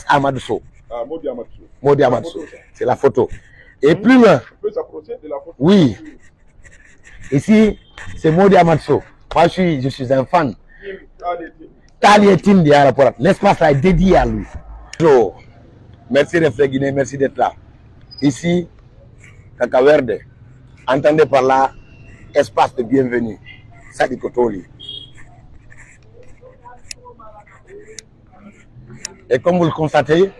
Amadou. Ah, Modi Amadou. Modi Amadou. C'est la photo. Et plus loin. Tu peux s'approcher de la photo? Oui. Ici, c'est Modi Amadou. Moi, je suis un fan. Talietin Diaraporat. L'espace là est dédié à lui. Bonjour. Merci Reflet Guinée, merci d'être là. Ici, Kaka Verde. Entendez par là, espace de bienvenue. Sadi Kotoli. Et comme vous le constatez,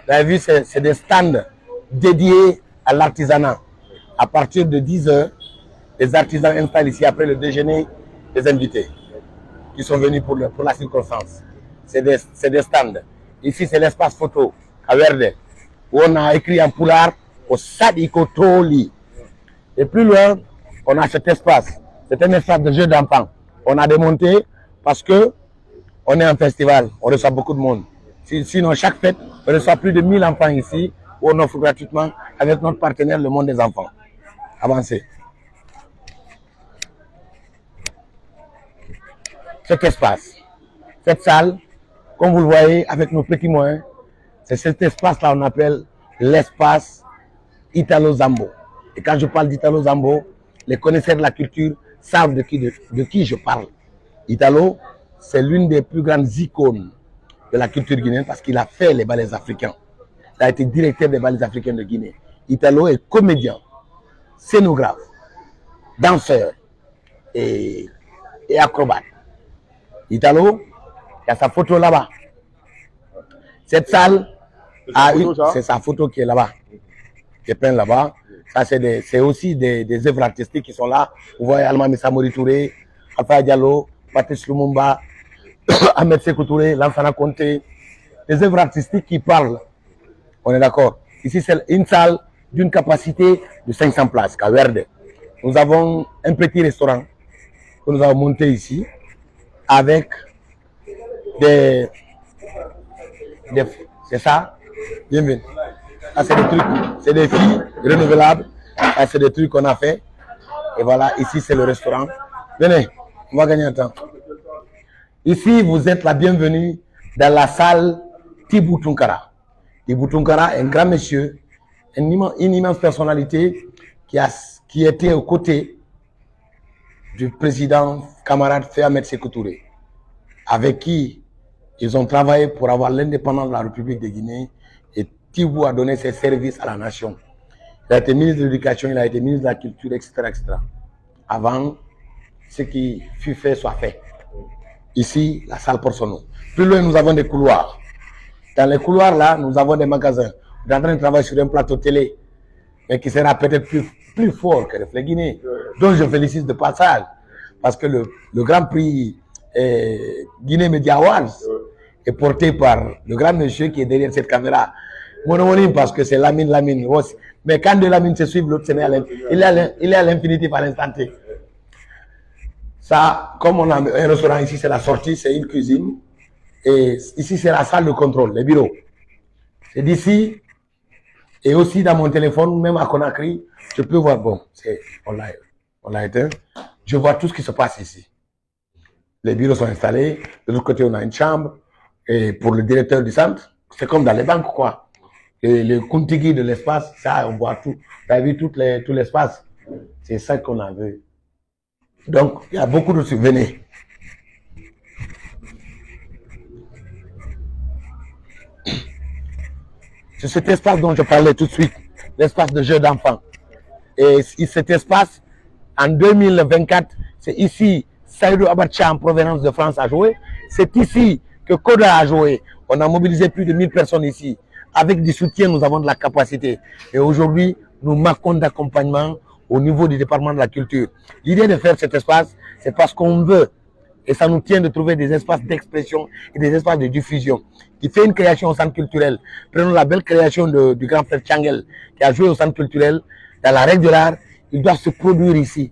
vous avez vu, c'est des stands dédiés à l'artisanat. À partir de 10 h, les artisans installent ici après le déjeuner des invités qui sont venus pour la circonstance. C'est des stands. Ici, c'est l'espace photo à Verde, où on a écrit en poulard au Sadi Kotoli. Et plus loin, on a cet espace. C'est un espace de jeu d'enfants. On a démonté parce que on est en festival, on reçoit beaucoup de monde. Sinon, chaque fête, on reçoit plus de 1000 enfants ici, où on offre gratuitement avec notre partenaire Le Monde des Enfants. Avancez. Cet espace, cette salle, comme vous le voyez avec nos petits moyens, c'est cet espace-là qu'on appelle l'espace Italo Zambo. Et quand je parle d'Italo Zambo, les connaisseurs de la culture savent de qui je parle. Italo, c'est l'une des plus grandes icônes de la culture guinéenne parce qu'il a fait les ballets africains. Il a été directeur des ballets africains de Guinée. Italo est comédien, scénographe, danseur et acrobate. Italo, il y a sa photo là-bas. Cette salle, c'est sa photo qui est là-bas, qui est peinte là-bas. Ça, c'est aussi des œuvres artistiques qui sont là. Vous voyez Alma Missa Touré, Alpha Diallo, Patrice Lumumba, Ahmed Sékou Touré, Lansana Conté. Des œuvres artistiques qui parlent. On est d'accord. Ici, c'est une salle d'une capacité de 500 places, à Verde. Nous avons un petit restaurant que nous avons monté ici avec c'est ça. Bienvenue. Ça, c'est des trucs, c'est des filles renouvelables. Ça, c'est des trucs qu'on a fait. Et voilà, ici, c'est le restaurant. Venez, on va gagner un temps. Ici, vous êtes la bienvenue dans la salle Tibou Tunkara. Tibou Tunkara est un grand monsieur, une immense personnalité qui était aux côtés du président camarade Ahmed Sékou Touré, avec qui ils ont travaillé pour avoir l'indépendance de la République de Guinée. Et Tibou a donné ses services à la nation. Il a été ministre de l'Éducation, il a été ministre de la Culture, etc., etc. Avant ce qui fut fait soit fait. Ici, la salle porte son nom. Plus loin, nous avons des couloirs. Dans les couloirs, là, nous avons des magasins. Nous sommes en train de travailler sur un plateau télé, mais qui sera peut-être plus fort que Reflet Guinée, dont je félicite de passage, parce que le Grand Prix Guinée Media Awards est porté par le grand monsieur qui est derrière cette caméra. Mon homonyme, parce que c'est Lamine. Mais quand de Lamine se suivent, l'autre, il est à l'infinitif à l'instant T. Ça, comme on a un restaurant ici, c'est la sortie, c'est une cuisine. Et ici, c'est la salle de contrôle, les bureaux. C'est d'ici. Et aussi dans mon téléphone, même à Conakry, je peux voir, bon, on l'a éteint. Je vois tout ce qui se passe ici. Les bureaux sont installés. De l'autre côté, on a une chambre. Et pour le directeur du centre, c'est comme dans les banques, quoi. Et le Kuntigi de l'espace, ça, on voit tout. Tu as vu tout l'espace. C'est ça qu'on a vu. Donc, il y a beaucoup de souvenirs. C'est cet espace dont je parlais tout de suite, l'espace de jeu d'enfants. Et cet espace, en 2024, c'est ici, Saïdou Abacha en provenance de France a joué. C'est ici que Koda a joué. On a mobilisé plus de 1000 personnes ici. Avec du soutien, nous avons de la capacité. Et aujourd'hui, nous manquons d'accompagnement au niveau du département de la culture. L'idée de faire cet espace, c'est parce qu'on veut, et ça nous tient de trouver des espaces d'expression et des espaces de diffusion. Qui fait une création au centre culturel. Prenons la belle création du grand frère Tchangel, qui a joué au centre culturel. Dans la règle de l'art, il doit se produire ici.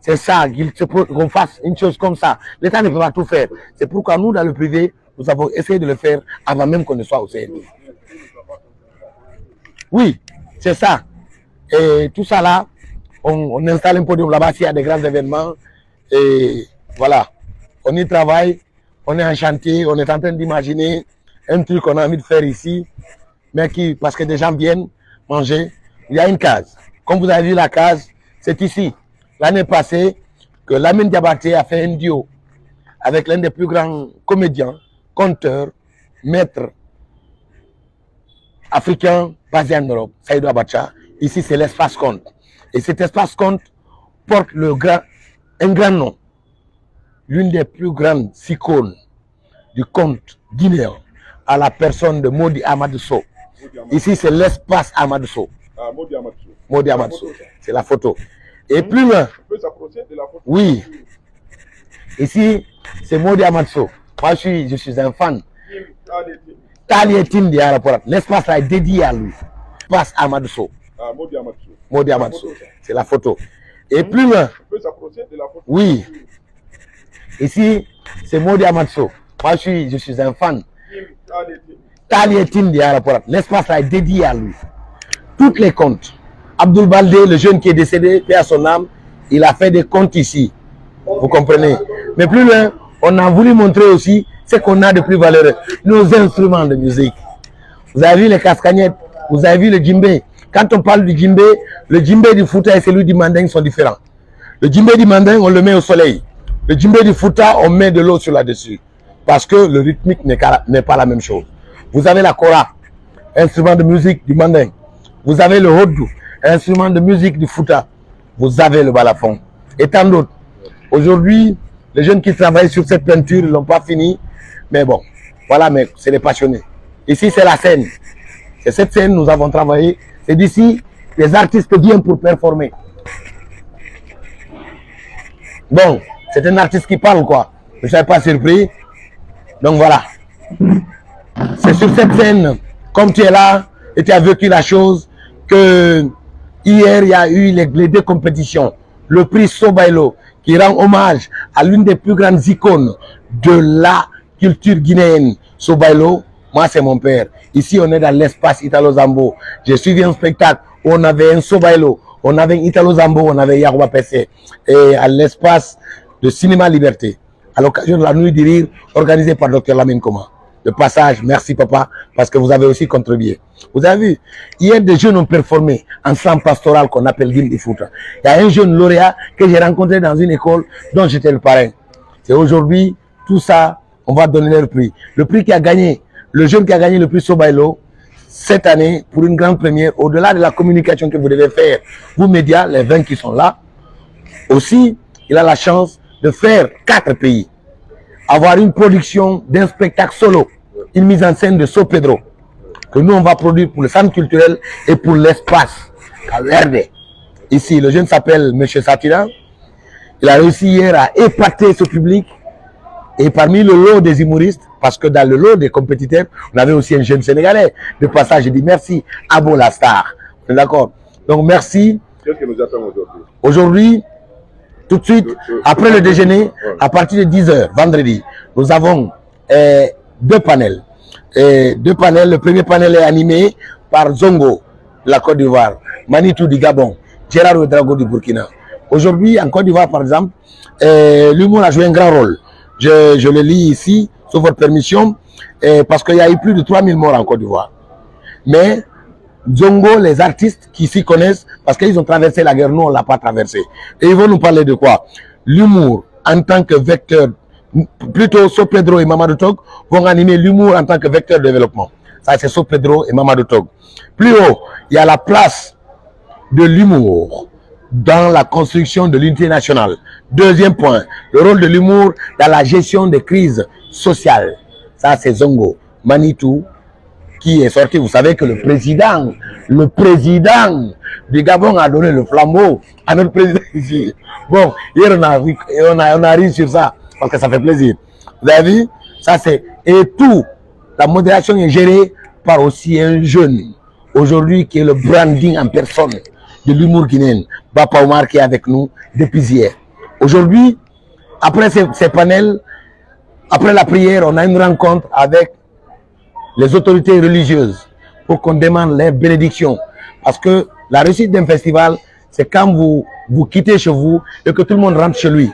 C'est ça, qu'on fasse une chose comme ça. L'État ne peut pas tout faire. C'est pourquoi nous, dans le privé, nous avons essayé de le faire avant même qu'on ne soit au CNI. Oui, c'est ça. Et tout ça là, on installe un podium là-bas s'il y a des grands événements. Et voilà, on y travaille, on est en chantier, on est en train d'imaginer un truc qu'on a envie de faire ici, mais qui, parce que des gens viennent manger, il y a une case. Comme vous avez vu la case, c'est ici. L'année passée, que Lamine Diabaté a fait un duo avec l'un des plus grands comédiens, conteurs, maîtres africains basés en Europe, Saïdou Abacha. Ici, c'est l'espace conte. Et cet espace conte porte un grand nom. L'une des plus grandes icônes du conte guinéen à la personne de Modi Amadou Sow. Ici, c'est l'espace Amadou Sow. Ah, Modi Amadou Sow. Modi Amadou Sow. C'est la photo. Et plus loin. On peut s'approcher de la photo. Oui. Ici, c'est Modi Amadou Sow. Moi, je suis un fan. Talietine de Araporat. L'espace là est dédié à lui. L'espace Amadou Sow. Ah, Modi Amadou Sow. Modi Amadou Sow. C'est la photo. Et plus loin. On peut s'approcher de la photo. Oui. Ici, c'est Modi Amadou Sow. Moi, je suis un fan. Talietine de Araporat. L'espace là est dédié à lui. Toutes les contes. Abdoul Baldé, le jeune qui est décédé, paix à son âme, il a fait des contes ici. Vous comprenez? Mais plus loin, on a voulu montrer aussi ce qu'on a de plus valeureux. Nos instruments de musique. Vous avez vu les cascagnettes, vous avez vu le djembé. Quand on parle du djembé, le djembé du Fouta et celui du Manding sont différents. Le djembé du Manding, on le met au soleil. Le djembé du Fouta, on met de l'eau sur là-dessus. Parce que le rythmique n'est pas la même chose. Vous avez la kora, instrument de musique du Manding. Vous avez le hodou, instrument de musique du Fouta. Vous avez le balafon. Et tant d'autres. Aujourd'hui, les jeunes qui travaillent sur cette peinture, ils n'ont pas fini. Mais bon, voilà, mais c'est des passionnés. Ici, c'est la scène. C'est cette scène, nous avons travaillé. C'est d'ici, les artistes viennent pour performer. Bon, c'est un artiste qui parle, quoi. Je ne suis pas surpris. Donc voilà. C'est sur cette scène, comme tu es là, et tu as vécu la chose, que hier, il y a eu les deux compétitions. Le prix Sobailo, qui rend hommage à l'une des plus grandes icônes de la culture guinéenne. Sobailo, moi c'est mon père. Ici, on est dans l'espace Italo Zambo. J'ai suivi un spectacle où on avait un Sobailo, on avait Italo Zambo, on avait Yarouba PC. Et à l'espace de Cinéma Liberté, à l'occasion de la Nuit du Rire, organisée par Dr Lamine Koma. De passage, merci papa, parce que vous avez aussi contribué. Vous avez vu, hier des jeunes ont performé en chant pastoral qu'on appelle Gimdi Fouta. Il y a un jeune lauréat que j'ai rencontré dans une école dont j'étais le parrain. C'est aujourd'hui, tout ça, on va donner le prix. Le prix qui a gagné, le jeune qui a gagné le prix Sobailo, cette année, pour une grande première, au-delà de la communication que vous devez faire, vous médias, les 20 qui sont là, aussi, il a la chance de faire 4 pays. Avoir une production d'un spectacle solo, une mise en scène de So Pedro, que nous on va produire pour le centre culturel et pour l'espace à Verde. Ici, le jeune s'appelle M. Satira. Il a réussi hier à épater ce public. Et parmi le lot des humoristes, parce que dans le lot des compétiteurs, on avait aussi un jeune Sénégalais. De passage, je dis merci, Abo la star. D'accord. Donc merci. Qu'est-ce que nous attendons aujourd'hui? Aujourd'hui, tout de suite, après le déjeuner, à partir de 10 h, vendredi, nous avons 2 panels. Le premier panel est animé par Zongo, de la Côte d'Ivoire, Manitou du Gabon, Gérard Ouedraogo du Burkina. Aujourd'hui, en Côte d'Ivoire, par exemple, l'humour a joué un grand rôle. Je le lis ici, sous votre permission, parce qu'il y a eu plus de 3000 morts en Côte d'Ivoire. Mais Zongo, les artistes qui s'y connaissent, parce qu'ils ont traversé la guerre, nous on ne l'a pas traversé. Et ils vont nous parler de quoi? L'humour en tant que vecteur, plutôt So Pedro et Mamadou Tog vont animer l'humour en tant que vecteur de développement. Ça c'est So Pedro et Mamadou Tog. Plus haut, il y a la place de l'humour dans la construction de l'unité nationale. Deuxième point, le rôle de l'humour dans la gestion des crises sociales. Ça c'est Zongo. Manitou, qui est sorti, vous savez que le président du Gabon a donné le flambeau à notre président ici. Bon, hier on a ri sur ça, parce que ça fait plaisir. Vous avez vu? Ça c'est, et tout, la modération est gérée par aussi un jeune, aujourd'hui qui est le branding en personne de l'humour guinéen, Bapa Omar qui est avec nous depuis hier. Aujourd'hui, après ces panels, après la prière, on a une rencontre avec les autorités religieuses pour qu'on demande les bénédictions. Parce que la réussite d'un festival, c'est quand vous quittez chez vous et que tout le monde rentre chez lui.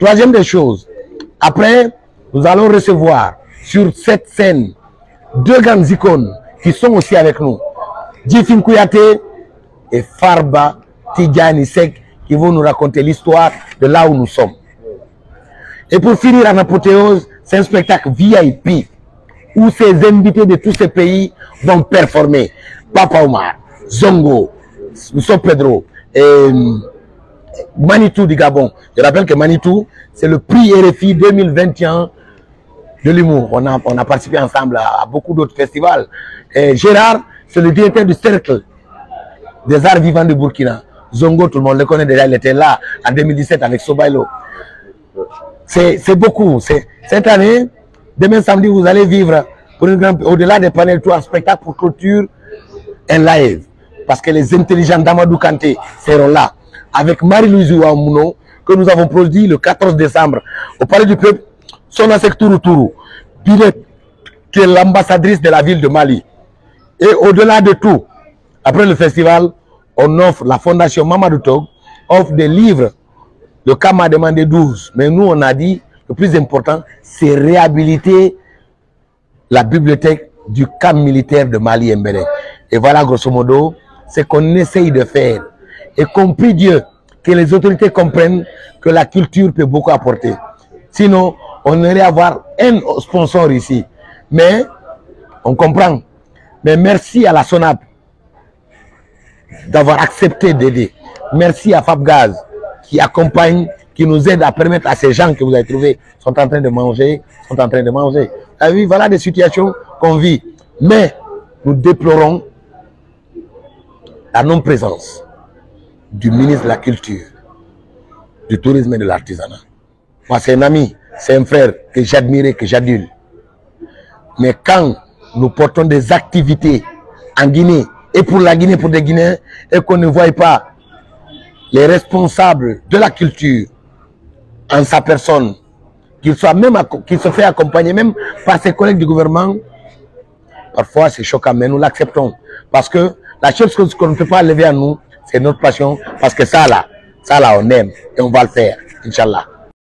Troisième des choses, Après, nous allons recevoir sur cette scène 2 grandes icônes qui sont aussi avec nous. Djifim Kouyaté et Farba Tidjani Seck qui vont nous raconter l'histoire de là où nous sommes. Et pour finir en apothéose, c'est un spectacle VIP où ces invités de tous ces pays vont performer. Papa Omar, Zongo, Moussa Pedro et Manitou du Gabon. Je rappelle que Manitou, c'est le prix RFI 2021 de l'humour. On a participé ensemble à beaucoup d'autres festivals. Et Gérard, c'est le directeur du Cercle des Arts Vivants de Burkina. Zongo, tout le monde le connaît déjà, il était là en 2017 avec Sobailo. C'est beaucoup. Cette année, demain samedi, vous allez vivre pour au-delà des panels, tout un spectacle pour clôture, un live. Parce que les intelligents d'Amadou Kanté seront là. Avec Marie-Louise Ouamouno, que nous avons produit le 14 décembre au Palais du Peuple, Sonasek Touroutourou, qui est l'ambassadrice de la ville de Mali. Et au-delà de tout, après le festival, on offre, la fondation Mamadou Tog offre des livres. Le cas m'a demandé 12, mais nous on a dit, le plus important, c'est réhabiliter la bibliothèque du camp militaire de Mali Mbélé. Et voilà, grosso modo, c'est qu'on essaye de faire. Et qu'on prie Dieu que les autorités comprennent que la culture peut beaucoup apporter. Sinon, on irait avoir un sponsor ici. Mais, on comprend. Mais merci à la SONAP d'avoir accepté d'aider. Merci à Fabgaz qui accompagne, qui nous aide à permettre à ces gens que vous avez trouvés sont en train de manger. Ah oui, voilà des situations qu'on vit. Mais nous déplorons la non-présence du ministre de la Culture, du Tourisme et de l'Artisanat. Moi, c'est un ami, c'est un frère que j'admire, que j'adule. Mais quand nous portons des activités en Guinée, et pour la Guinée, pour des Guinéens, et qu'on ne voit pas les responsables de la culture en sa personne, qu'il se fait accompagner même par ses collègues du gouvernement, parfois c'est choquant, mais nous l'acceptons. Parce que la seule chose qu'on ne peut pas lever à nous, c'est notre passion, parce que ça là, on aime, et on va le faire, Inch'Allah.